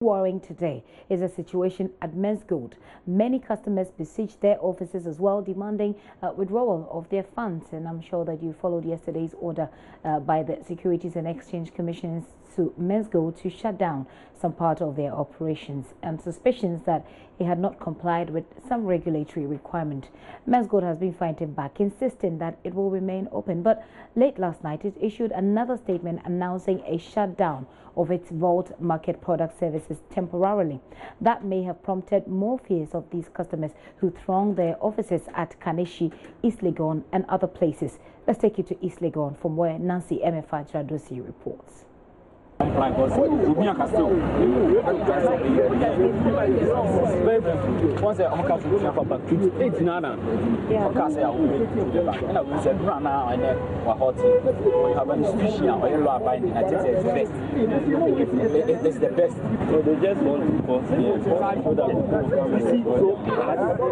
Worrying today is a situation at Menzgold. Many customers besieged their offices as well, demanding withdrawal of their funds. And I'm sure that you followed yesterday's order by the Securities and Exchange Commission to Menzgold to shut down some part of their operations and suspicions that it had not complied with some regulatory requirement. Menzgold has been fighting back, insisting that it will remain open. But late last night, it issued another statement announcing a shutdown of its vault market product services temporarily. That may have prompted more fears of these customers who throng their offices at Kaneshie, East Legon and other places. Let's take you to East Legon from where Nancy MFA Tradosi reports. It's the best. So they just want to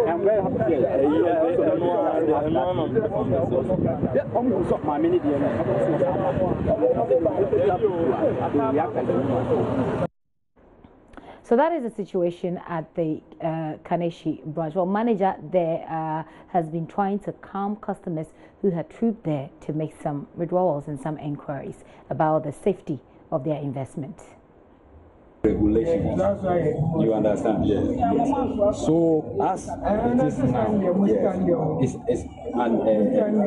I'm very happy. So that is the situation at the Kaneshie branch. Well, manager there has been trying to calm customers who had trooped there to make some withdrawals and some inquiries about the safety of their investment. Regulations, you understand? Yes. So as it is now, yes, it's an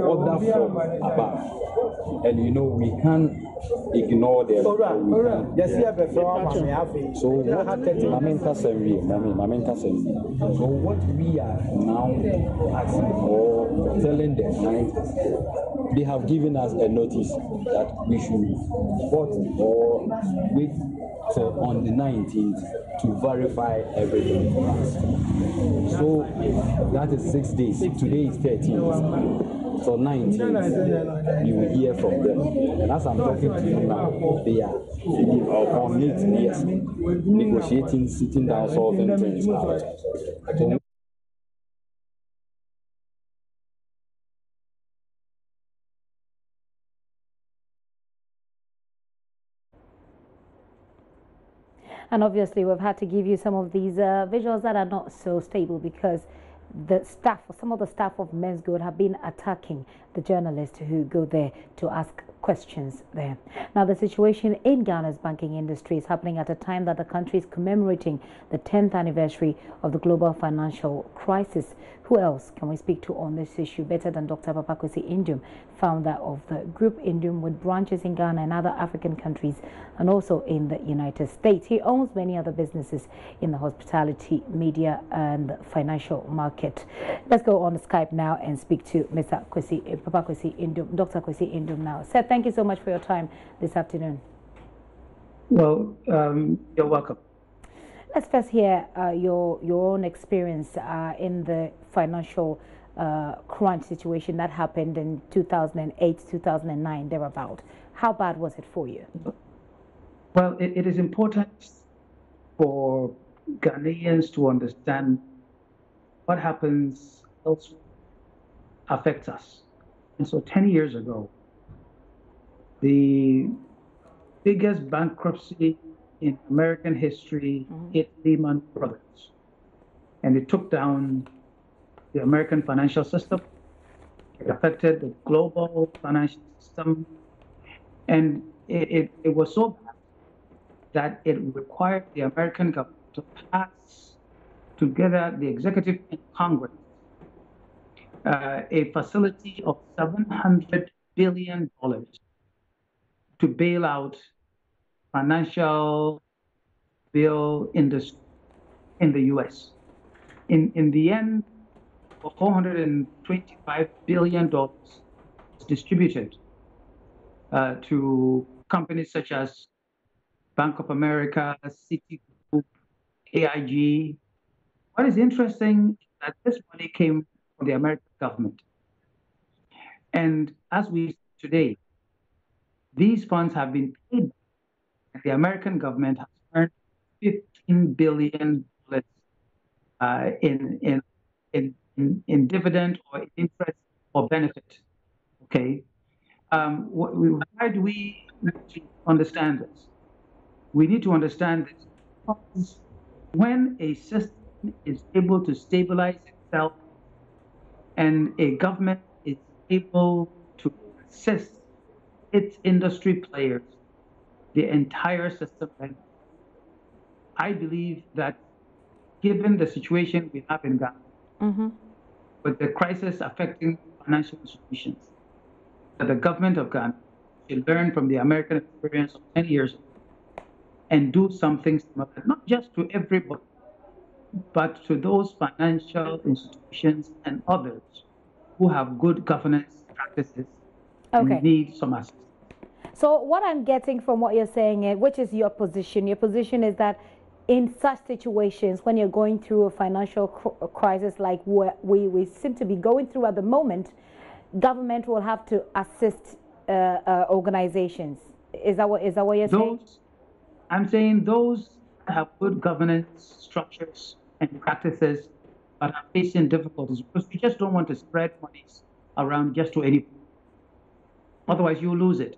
order from above, and you know we can't ignore them. So what we are now asking or telling them, right? They have given us a notice that we should report or wait till on the 19th to verify everything for us. So that is 6 days. Today is 13th. So 19th, you will hear from them. And as I'm talking to you now, they are on it, yes, negotiating, sitting down, solving things out. So and obviously, we've had to give you some of these visuals that are not so stable because the staff, some of the staff of Menzgold have been attacking the journalists who go there to ask questions there. Now, the situation in Ghana's banking industry is happening at a time that the country is commemorating the 10th anniversary of the global financial crisis. Who else can we speak to on this issue better than Dr. Kwesi Indum, founder of the Group Indum with branches in Ghana and other African countries and also in the United States. He owns many other businesses in the hospitality, media and financial market. Let's go on Skype now and speak to Mr. Kwesi Indum, Dr. Kwesi Indum now. Sir, thank you so much for your time this afternoon. Well, you're welcome. Let's first hear your own experience in the financial crunch situation that happened in 2008, 2009, thereabout. How bad was it for you? Well, it is important for Ghanaians to understand what happens elsewhere affects us. And so 10 years ago, the biggest bankruptcy in American history hit Lehman Brothers. And it took down the American financial system. It affected the global financial system. And it was so bad that it required the American government to pass together, the executive and Congress, a facility of $700 billion to bail out financial bill industry in the U.S. In the end, $425 billion was distributed to companies such as Bank of America, Citigroup, AIG. What is interesting is that this money came from the American government. And as we see today, these funds have been paid. The American government has earned $15 billion in dividend or interest or benefit. Okay, why do we need to understand this? We need to understand this Because when a system is able to stabilize itself and a government is able to assist its industry players, the entire system benefits. I believe that given the situation we have in Ghana, with the crisis affecting financial institutions, that the government of Ghana should learn from the American experience of 10 years ago and do something similar, not just to everybody, but to those financial institutions and others who have good governance practices and need some assistance. So what I'm getting from what you're saying, which is your position is that in such situations, when you're going through a financial crisis like what we seem to be going through at the moment, government will have to assist organizations. Is that what you're saying? I'm saying those that have good governance structures and practices but are facing difficulties, because you just don't want to spread monies around just to anybody. Otherwise, you lose it.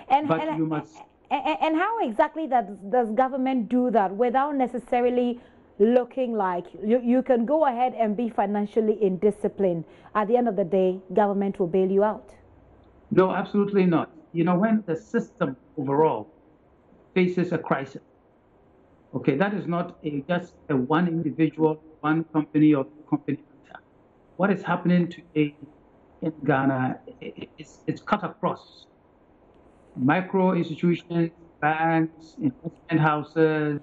And how exactly does government do that without necessarily looking like you can go ahead and be financially indisciplined? At the end of the day, government will bail you out. No, absolutely not. You know, when the system overall faces a crisis, okay, that is not just a one individual, one company or company. What is happening today in Ghana, it's cut across. Micro institutions, banks, investment houses,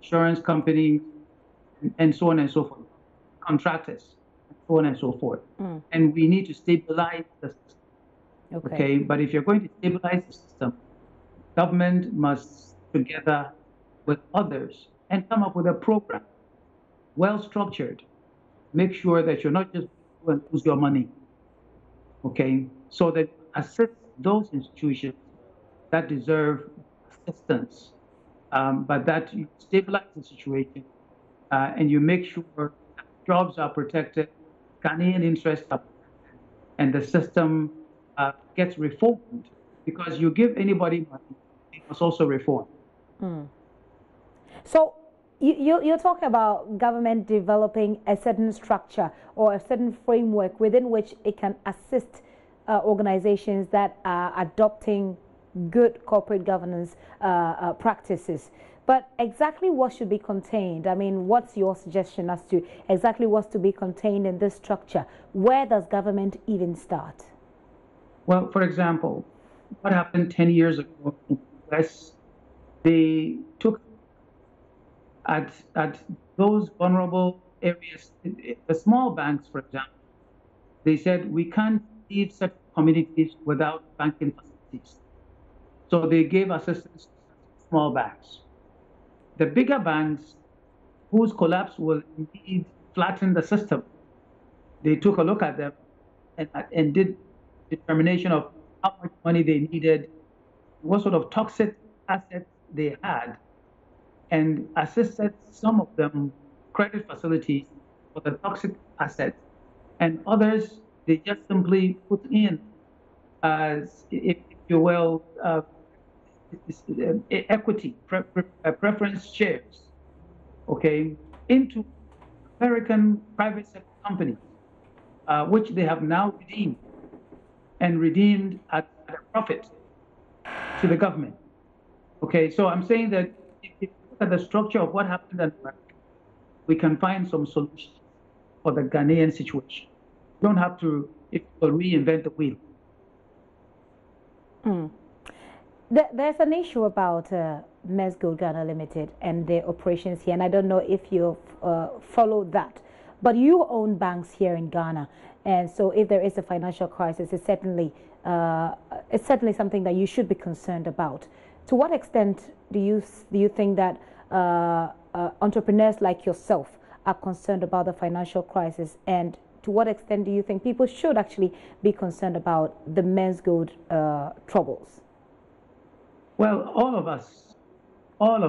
insurance companies, and so on and so forth, contractors, and so on and so forth. And we need to stabilize the system. Okay, but if you're going to stabilize the system, government must together with others and come up with a program, well structured. Make sure that you're not just going to lose your money. Okay, so that assist those institutions that deserve assistance, but that you stabilize the situation and you make sure that jobs are protected, Ghanaian interests are protected, and the system gets reformed. Because you give anybody money, it must also reform. So you're talking about government developing a certain structure or a certain framework within which it can assist organizations that are adopting good corporate governance practices. But exactly what should be contained? I mean, what's your suggestion as to exactly what's to be contained in this structure? Where does government even start? Well, for example, what happened 10 years ago in the US, they took at those vulnerable areas, the small banks, for example, they said, we can't leave such communities without banking facilities. So they gave assistance to small banks. The bigger banks, whose collapse will indeed flatten the system, they took a look at them and did determination of how much money they needed, what sort of toxic assets they had, and assisted some of them credit facilities for the toxic assets, and others they just simply put in, as if you will, equity, preference shares, okay, into American private sector companies, which they have now redeemed at a profit to the government. Okay, so I'm saying that if you look at the structure of what happened in America, we can find some solutions for the Ghanaian situation. You don't have to reinvent the wheel. There's an issue about Menzgold Ghana Limited and their operations here, and I don't know if you've followed that, but you own banks here in Ghana, and so if there is a financial crisis, it's certainly something that you should be concerned about. To what extent do you think that entrepreneurs like yourself are concerned about the financial crisis, and to what extent do you think people should actually be concerned about the Menzgold troubles? Well, all of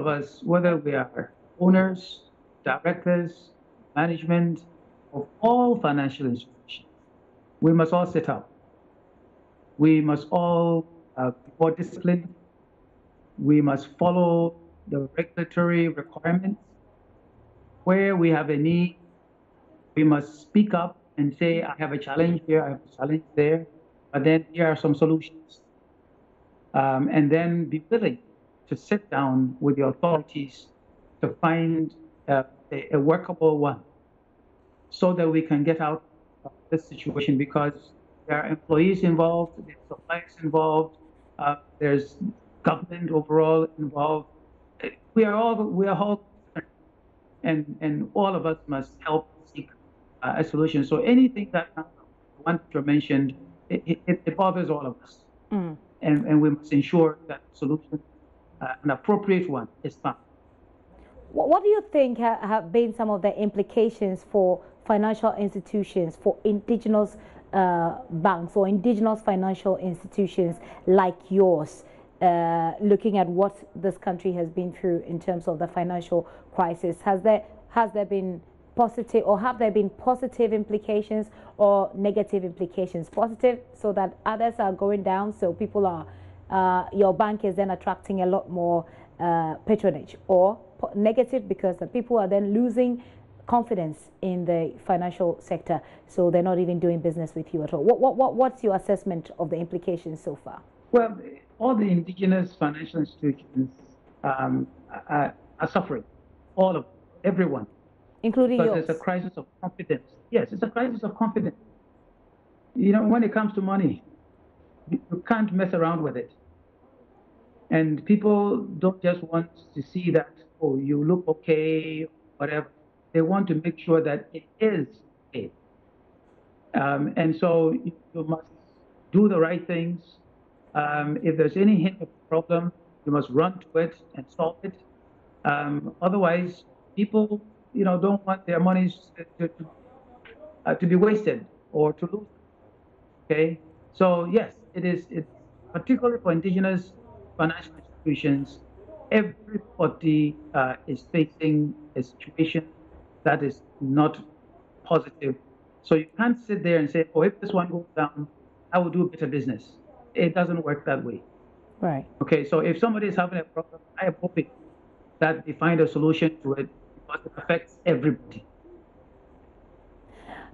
us, whether we are owners, directors, management of all financial institutions, we must all sit up. We must all be more disciplined. We must follow the regulatory requirements. Where we have a need, we must speak up and say, I have a challenge here, I have a challenge there, but then here are some solutions. And then be willing to sit down with the authorities to find a workable one so that we can get out of this situation, because there are employees involved, there's suppliers involved, there's government overall involved. We are all, and all of us must help seek a solution. So anything that one mentioned, it bothers all of us. And we must ensure that solution, an appropriate one, is found. What do you think have been some of the implications for financial institutions, for indigenous banks or indigenous financial institutions like yours, looking at what this country has been through in terms of the financial crisis? Has there been positive, or have there been positive implications or negative implications? Positive, so that others are going down, so people are, your bank is then attracting a lot more patronage, or negative because the people are then losing confidence in the financial sector, so they're not even doing business with you at all. What's your assessment of the implications so far? Well, all the indigenous financial institutions are suffering, all of everyone. Including yours. Because there's a crisis of confidence. Yes, it's a crisis of confidence. You know, when it comes to money, you can't mess around with it. And people don't just want to see that, oh, you look okay, whatever. They want to make sure that it is okay. And so you must do the right things. If there's any hint of a problem, you must run to it and solve it. Otherwise, people, don't want their monies to be wasted or to lose. Okay, so yes, it's particularly for indigenous financial institutions. Everybody is facing a situation that is not positive. So you can't sit there and say, oh, if this one goes down, I will do better business. It doesn't work that way. Right. Okay, so if somebody is having a problem, I am hoping that they find a solution to it, because it affects everybody.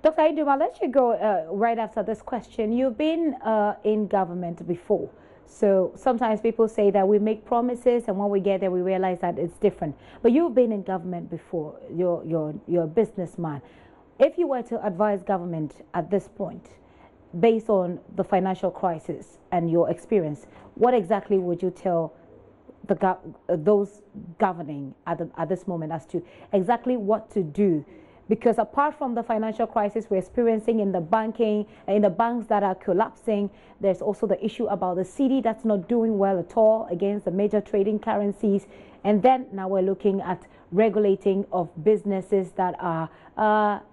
Dr. Idum, I'll let you go right after this question. You've been in government before. So sometimes people say that we make promises and when we get there we realize that it's different. But you've been in government before. You're a businessman. If you were to advise government at this point, based on the financial crisis and your experience, what exactly would you tell those governing at this moment as to exactly what to do? Because apart from the financial crisis we're experiencing in the banks that are collapsing, there's also the issue about the cedi that's not doing well at all against the major trading currencies. And then now we're looking at regulating of businesses that are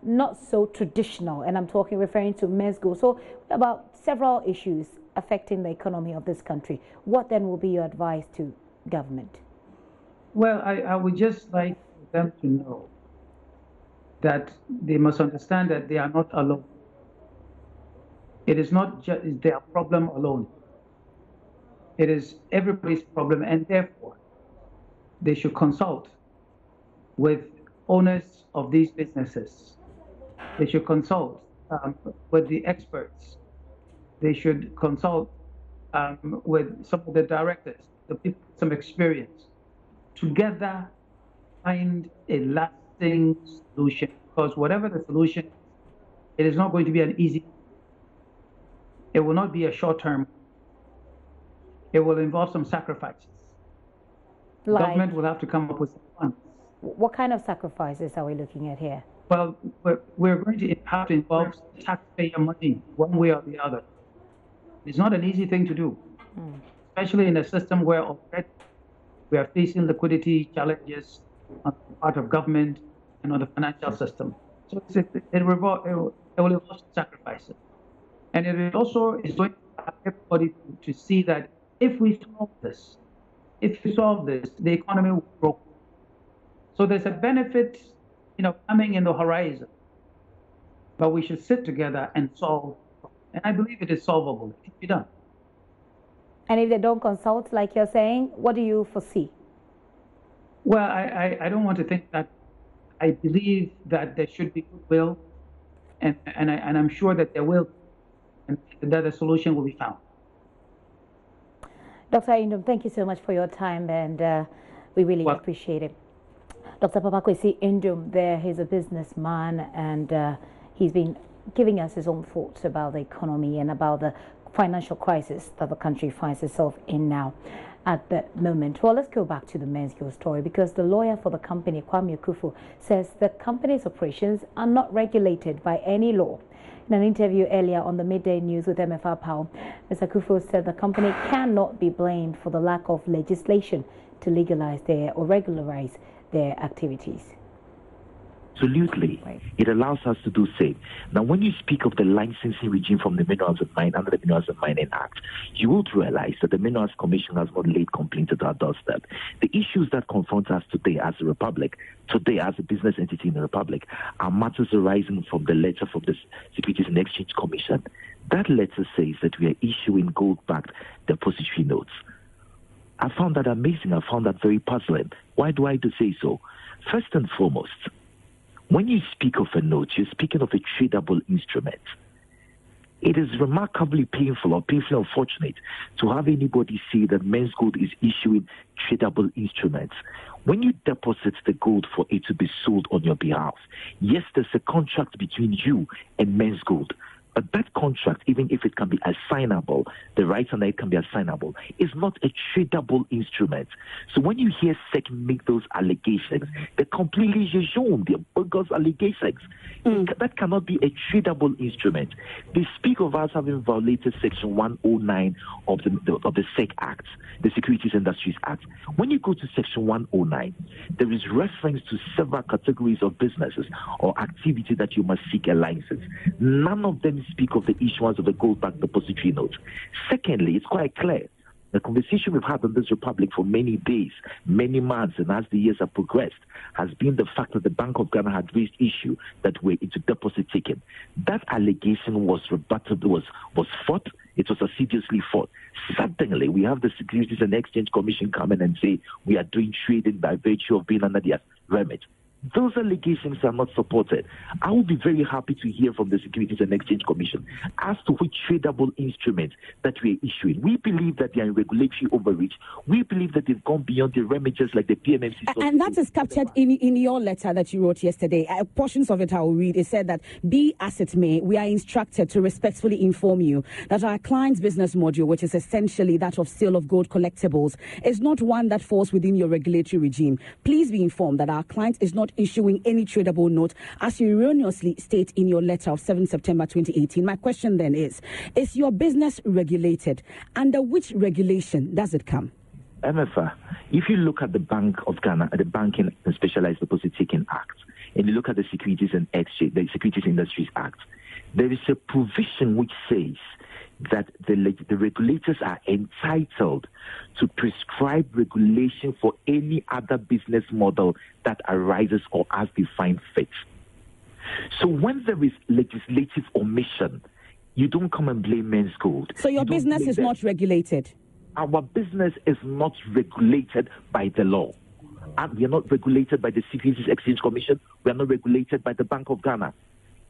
not so traditional. And I'm referring to Menzgold. So about several issues affecting the economy of this country. What then will be your advice to government? Well, I would just like them to know that they must understand that they are not alone. It is not just their problem alone. It is everybody's problem, and therefore they should consult with owners of these businesses. They should consult with the experts. They should consult with some of the directors, the people with some experience. Together, find a lasting solution, because whatever the solution, it is not going to be an easy. It will not be a short term. It will involve some sacrifices. Like, government will have to come up with some funds. What kind of sacrifices are we looking at here? Well, we're going to have to involve taxpayer money one way or the other. It's not an easy thing to do, especially in a system where already we are facing liquidity challenges on the part of government and on the financial system. So it will involve sacrifices. And it also is going to have everybody to see that if we solve this, the economy will grow. So there's a benefit, coming in the horizon. But we should sit together and solve. And I believe it is solvable. It can be done. And if they don't consult, like you're saying, what do you foresee? Well, I don't want to think that. I believe that there should be goodwill, and I'm sure that there will, and that a solution will be found. Dr. Indom, thank you so much for your time, and we really appreciate it. Dr. Papakwesi Indom there, he's a businessman, and he's been giving us his own thoughts about the economy and about the financial crisis that the country finds itself in now at the moment. Well, let's go back to the Menzgold story, because the lawyer for the company, Kwame Okufu, says the company's operations are not regulated by any law. In an interview earlier on the Midday News with MFR Powell, Mr. Okufu said the company cannot be blamed for the lack of legislation to legalize or regularize their activities. Absolutely. Right. It allows us to do same. Now, when you speak of the licensing regime from the Minerals and Mine under the Minerals and Mining Act, you would realize that the Minerals Commission has not laid complaint at our doorstep. The issues that confront us today as a republic, today as a business entity in the republic, are matters arising from the letter from the Securities and Exchange Commission. That letter says that we are issuing gold-backed depository notes. I found that amazing. I found that very puzzling. Why do I say so? First and foremost, when you speak of a note, you're speaking of a tradable instrument. It is remarkably painful or painfully unfortunate to have anybody say that Menzgold is issuing tradable instruments. When you deposit the gold for it to be sold on your behalf, yes, there's a contract between you and Menzgold. But that contract, even if it can be assignable, the rights on it can be assignable, is not a tradable instrument. So when you hear SEC make those allegations, they're completely jeune, they're bogus allegations. That cannot be a tradable instrument. They speak of us having violated Section 109 of the SEC Act, the Securities Industries Act. When you go to Section 109, there is reference to several categories of businesses or activity that you must seek a license. None of them speak of the issuance of the gold-backed depository note. Secondly, it's quite clear. The conversation we've had in this republic for many days, many months, and as the years have progressed, has been the fact that the Bank of Ghana had raised issue that we're into deposit taking. That allegation was rebutted, was fought. It was assiduously fought. Suddenly, we have the Securities and Exchange Commission come in and say we are doing trading by virtue of being under their remit. Those allegations are not supported. I will be very happy to hear from the Securities and Exchange Commission as to which tradable instruments that we are issuing. We believe that they are in regulatory overreach. We believe that they've gone beyond the remedies like the PMMC. And that is captured in your letter that you wrote yesterday. Portions of it I will read. It said that, be as it may, we are instructed to respectfully inform you that our client's business module, which is essentially that of sale of gold collectibles, is not one that falls within your regulatory regime. Please be informed that our client is not issuing any tradable note, as you erroneously state in your letter of 7 September 2018. My question then is your business regulated? Under which regulation does it come? MFA, if you look at the Bank of Ghana, at the Banking and Specialized Deposit Taking Act, and you look at the Securities and Exchange, the Securities Industries Act, there is a provision which says that the regulators are entitled to prescribe regulation for any other business model that arises or as they find fit. So when there is legislative omission, you don't come and blame Menzgold. So your business is not regulated? Our business is not regulated by the law. And we are not regulated by the Securities Exchange Commission. We are not regulated by the Bank of Ghana.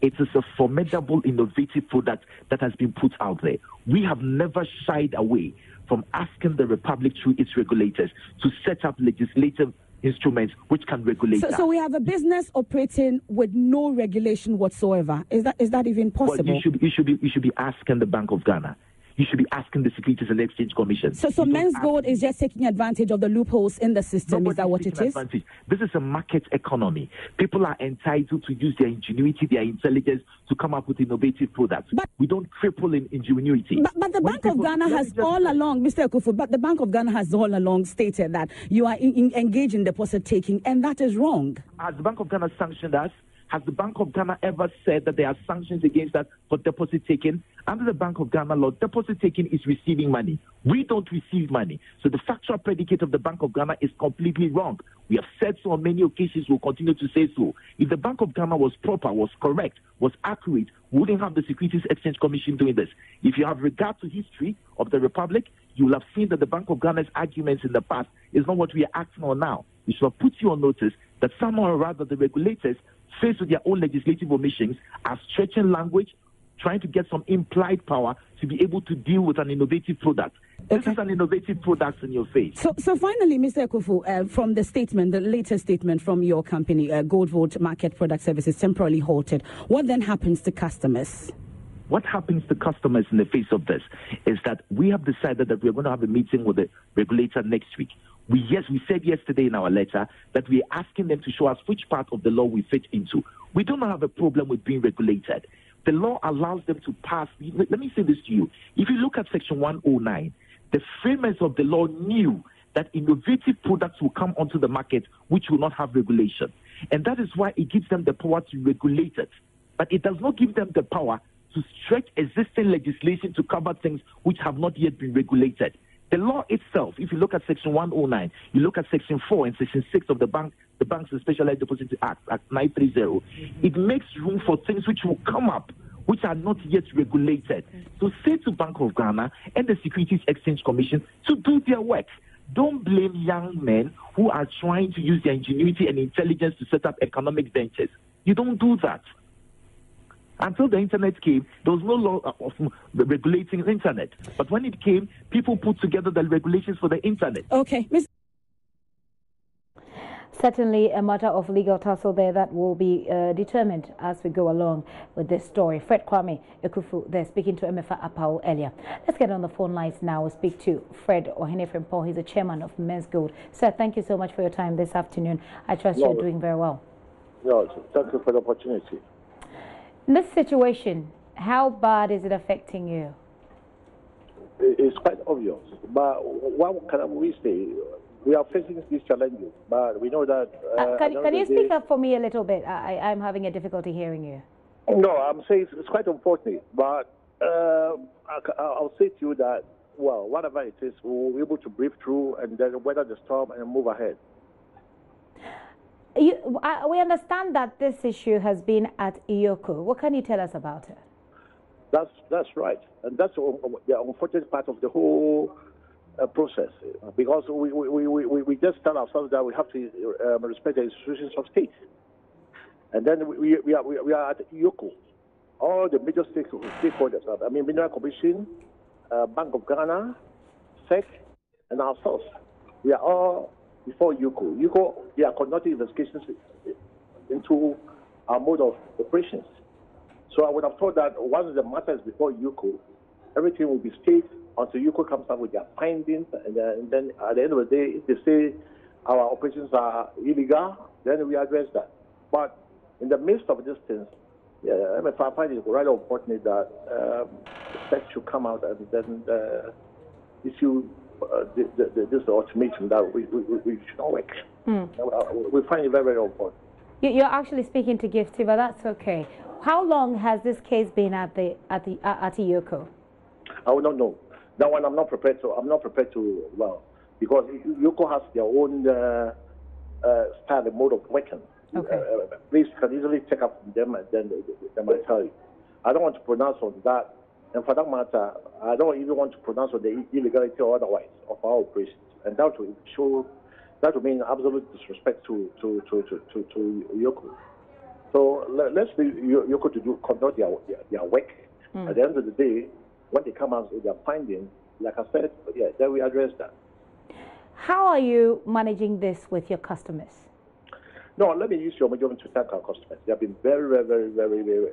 It is a formidable, innovative product that has been put out there. We have never shied away from asking the Republic through its regulators to set up legislative instruments which can regulate that. So we have a business operating with no regulation whatsoever. Is that even possible? Well, you should be asking the Bank of Ghana. You should be asking the Securities and Exchange Commission. So Menzgold is just taking advantage of the loopholes in the system. Is that what it is? Advantage. This is a market economy. People are entitled to use their ingenuity, their intelligence to come up with innovative products. But we don't cripple in ingenuity. But the Bank of Ghana has all along, Mr. Okufu, but the Bank of Ghana has all along stated that you are engaged in deposit taking, and that is wrong. Has the Bank of Ghana sanctioned us? Has the Bank of Ghana ever said that there are sanctions against us for deposit taking? Under the Bank of Ghana law, deposit taking is receiving money. We don't receive money. So the factual predicate of the Bank of Ghana is completely wrong. We have said so on many occasions, we'll continue to say so. If the Bank of Ghana was proper, was correct, was accurate, we wouldn't have the Securities Exchange Commission doing this. If you have regard to history of the Republic, you will have seen that the Bank of Ghana's arguments in the past is not what we are acting on now. We should have put you on notice that somehow or rather the regulators, faced with their own legislative omissions, are stretching language, trying to get some implied power to be able to deal with an innovative product. This is an innovative product in your face. So finally, Mr. Ekufu, from the statement, the latest statement from your company, Gold Vault Market Product Services, temporarily halted. What then happens to customers? What happens to customers in the face of this is that we have decided that we're going to have a meeting with the regulator next week. We said yesterday in our letter that we're asking them to show us which part of the law we fit into. We don't have a problem with being regulated. The law allows them to pass. Let me say this to you. If you look at Section 109, the framers of the law knew that innovative products will come onto the market which will not have regulation. And that is why it gives them the power to regulate it. But it does not give them the power to stretch existing legislation to cover things which have not yet been regulated. The law itself, if you look at Section 109, you look at Section 4 and Section 6 of the Banks and Specialized Deposit Act, Act 930, it makes room for things which will come up which are not yet regulated. So say to Bank of Ghana and the Securities Exchange Commission to do their work. Don't blame young men who are trying to use their ingenuity and intelligence to set up economic ventures. You don't do that. Until the internet came, there was no law of regulating the internet. But when it came, people put together the regulations for the internet. Okay. Certainly a matter of legal tussle there that will be determined as we go along with this story. Fred Kwame Ekufu there speaking to Emefa Apao earlier. Let's get on the phone lines now. We'll speak to Fred Ohenefrempong. He's the chairman of Menzgold. Sir, thank you so much for your time this afternoon. I trust you're doing very well. No, thank you for the opportunity. In this situation, how bad is it affecting you? It's quite obvious. But what can we say? We are facing these challenges, but we know that... can you speak up for me a little bit? I'm having a difficulty hearing you. No, I'm saying it's quite unfortunate, but I'll say to you that, well, whatever it is, we'll be able to breathe through and then weather the storm and move ahead. We understand that this issue has been at IOCO. What can you tell us about it? That's right. And that's the unfortunate part of the whole process, because we just tell ourselves that we have to respect the institutions of state. And then we are at IOCO. All the major stakeholders, I mean, Mineral Commission, Bank of Ghana, SEC, and ourselves. We are all before IOCO. IOCO, they are conducting investigations into our mode of operations. So I would have thought that once the matter is before IOCO, everything will be stayed until IOCO comes up with their findings, and then at the end of the day, if they say our operations are illegal, then we address that. But in the midst of this thing, I find it rather unfortunate that the SEC should come out and then issue this ultimatum that we should not work. We find it very, very important. You're actually speaking to Gifty, but that's okay. How long has this case been at IOCO? I will not know. That one I'm not prepared to, well, because IOCO has their own style and mode of working. Okay. Please can easily check up from them and then they might tell you. I don't want to pronounce on that. And for that matter, I don't even want to pronounce on the illegality or otherwise of our operations. And that will mean absolute disrespect to IOCO. So let's leave IOCO to conduct their work. At the end of the day, when they come out with their findings, like I said, then we address that. How are you managing this with your customers? No, let me use your medium to thank our customers. They have been very, very, very, very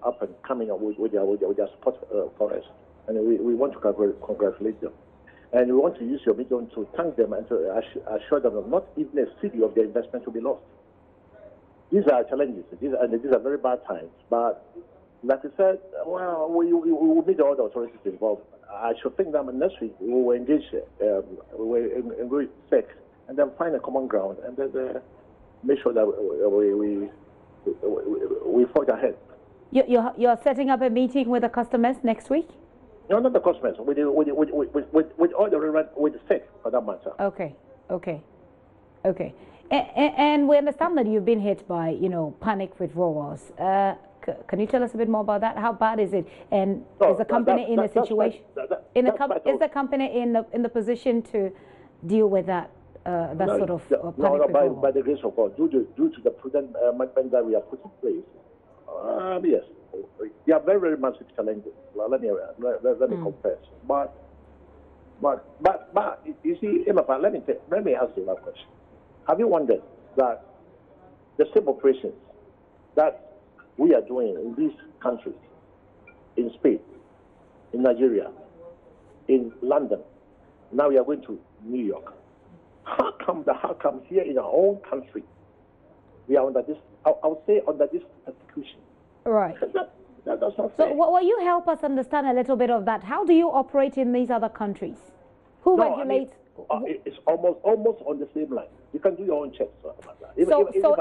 up and coming up with their support for us. And we want to congratulate them. And we want to use your medium to thank them and to assure them that not even a city of their investment will be lost. These are challenges, these are very bad times. But like I said, well, we will meet all the authorities involved. I should think that next week we will engage SEC and then find a common ground and then make sure that we forge ahead. You're setting up a meeting with the customers next week? No, not the customers. With all the relevant, with the SEC for that matter. Okay. And we understand that you've been hit by, panic withdrawals. Can you tell us a bit more about that? How bad is it? And is the company in a situation? Is the company in the position to deal with that? Sort of panic by the grace of God, due to the prudent management that we have put in place. Yes, there are very, very massive challenges. Well, let me confess. But you see, Emma, let me ask you that question. Have you wondered that the same operations that we are doing in these countries, in Spain, in Nigeria, in London, now we are going to New York? How come here in our own country we are under this? I would say under this persecution. Right. That's not fair. So, will you help us understand a little bit of that? How do you operate in these other countries? Who regulates? It's almost on the same line. You can do your own checks about that.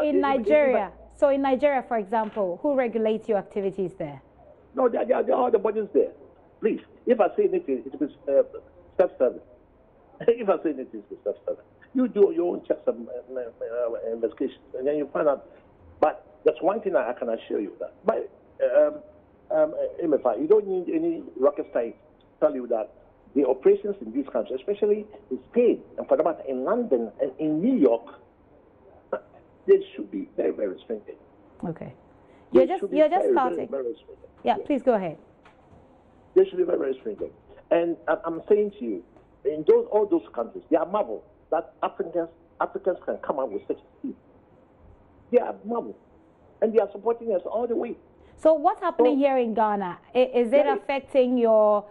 In Nigeria, for example, who regulates your activities there? No, there are the bodies there. Please, if I say anything, it will be self-serving. If I say anything, it will be self-serving. You do your own checks and investigations, and then you find out. But that's one thing I can assure you that. But MFI, you don't need any rocket science to tell you that the operations in these countries, especially in Spain and for the matter in London and in New York, they should be very, very stringent. Okay. You're just starting. Very yeah, please go ahead. They should be very, very stringent. And I'm saying to you, in all those countries, they are marveled that Africans can come up with such a scheme. They are marveled. And they are supporting us all the way. So what's happening here in Ghana? Is it affecting your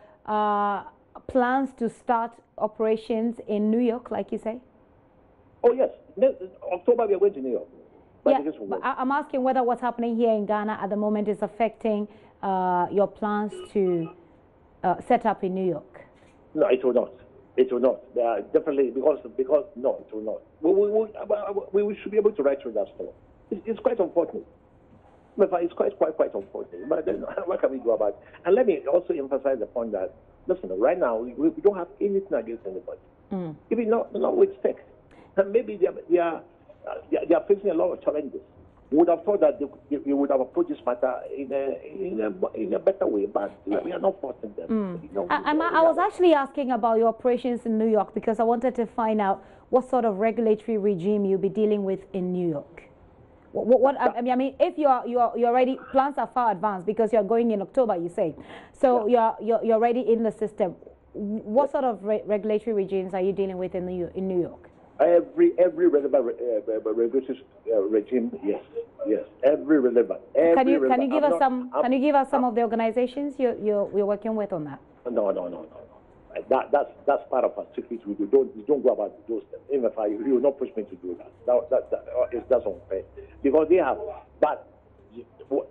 plans to start operations in New York, like you say? Oh, yes. October, we are going to New York. But I'm asking whether what's happening here in Ghana at the moment is affecting your plans to set up in New York. No, it will not. It will not. Definitely, because no, it will not. We should be able to write through that story. It's quite important. It's quite important. But then what can we do about it? And let me also emphasize the point that, listen, right now, we don't have anything against anybody. Even not with sex. And maybe they are facing a lot of challenges. We would have thought that they would have approached this matter in a better way, but we are not forcing them. I was actually asking about your operations in New York because I wanted to find out what sort of regulatory regime you'll be dealing with in New York. I mean, if you're already, plans are far advanced because you're going in October, you say. So you're already in the system. What sort of regulatory regimes are you dealing with in New York? Every relevant regulatory regime, yes, every relevant. Can you give us some? Can you give us some of the organizations you're working with on that? No. That's part of our secret. We don't go about those things. Even if you will not push me to do that. That's unfair because they have. But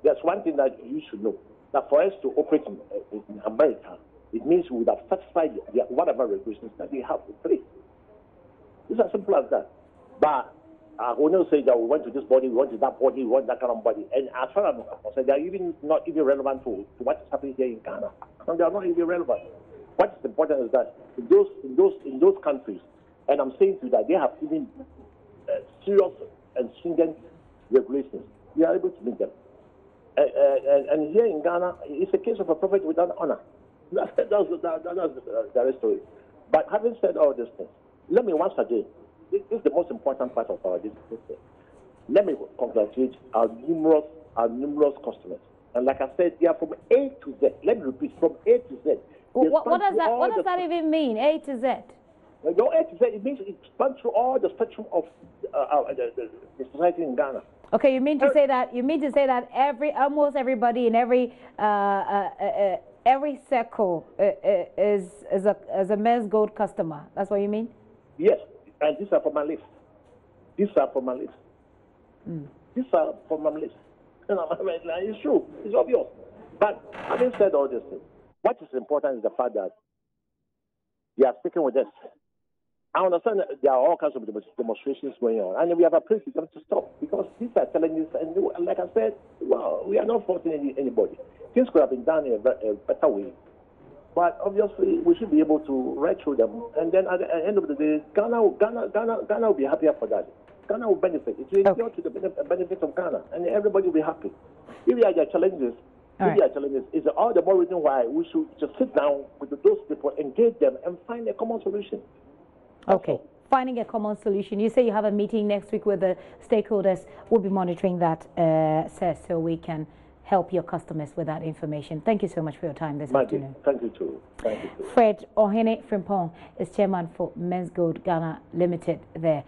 there's one thing that you should know that for us to operate in America, it means we would have satisfied whatever regulations that they have in place. It's as simple as that. But I will not say that we went to this body, we went to that body, we want that kind of body. And as far as I'm concerned, they are not even relevant to what is happening here in Ghana. And they are not even relevant. What is important is that in those countries, and I'm saying to you that they have even serious and stringent regulations. We are able to meet them. And here in Ghana, it's a case of a prophet without honor. That's the story. But having said all these things, let me once again, this is the most important part of our business. Let me congratulate our numerous customers. And like I said, they are from A to Z. Let me repeat, from A to Z. What does that even mean, A to Z? No, A to Z, it means it spans through all the spectrum of the society in Ghana. Okay, you mean to say that almost everybody in every circle is a Menzgold customer. That's what you mean? Yes, and these are from my list. These are from my list. It's true. It's obvious. But having said all these things, what is important is the fact that they are sticking with us. I understand that there are all kinds of demonstrations going on, and we have appealed to them to stop because these are challenges. And like I said, well, we are not forcing anybody. Things could have been done in a better way. But obviously, we should be able to write through them. And then at the end of the day, Ghana will be happier for that. Ghana will benefit. It will go to the benefit of Ghana, and everybody will be happy. If there are challenges, it's all the more reason why we should just sit down with those people, engage them, and find a common solution. Okay. Finding a common solution. You say you have a meeting next week with the stakeholders. We'll be monitoring that, sir, so we can help your customers with that information. Thank you so much for your time this afternoon. Thank you too. Fred Ohene Frimpong is chairman for Menzgold Ghana Limited there.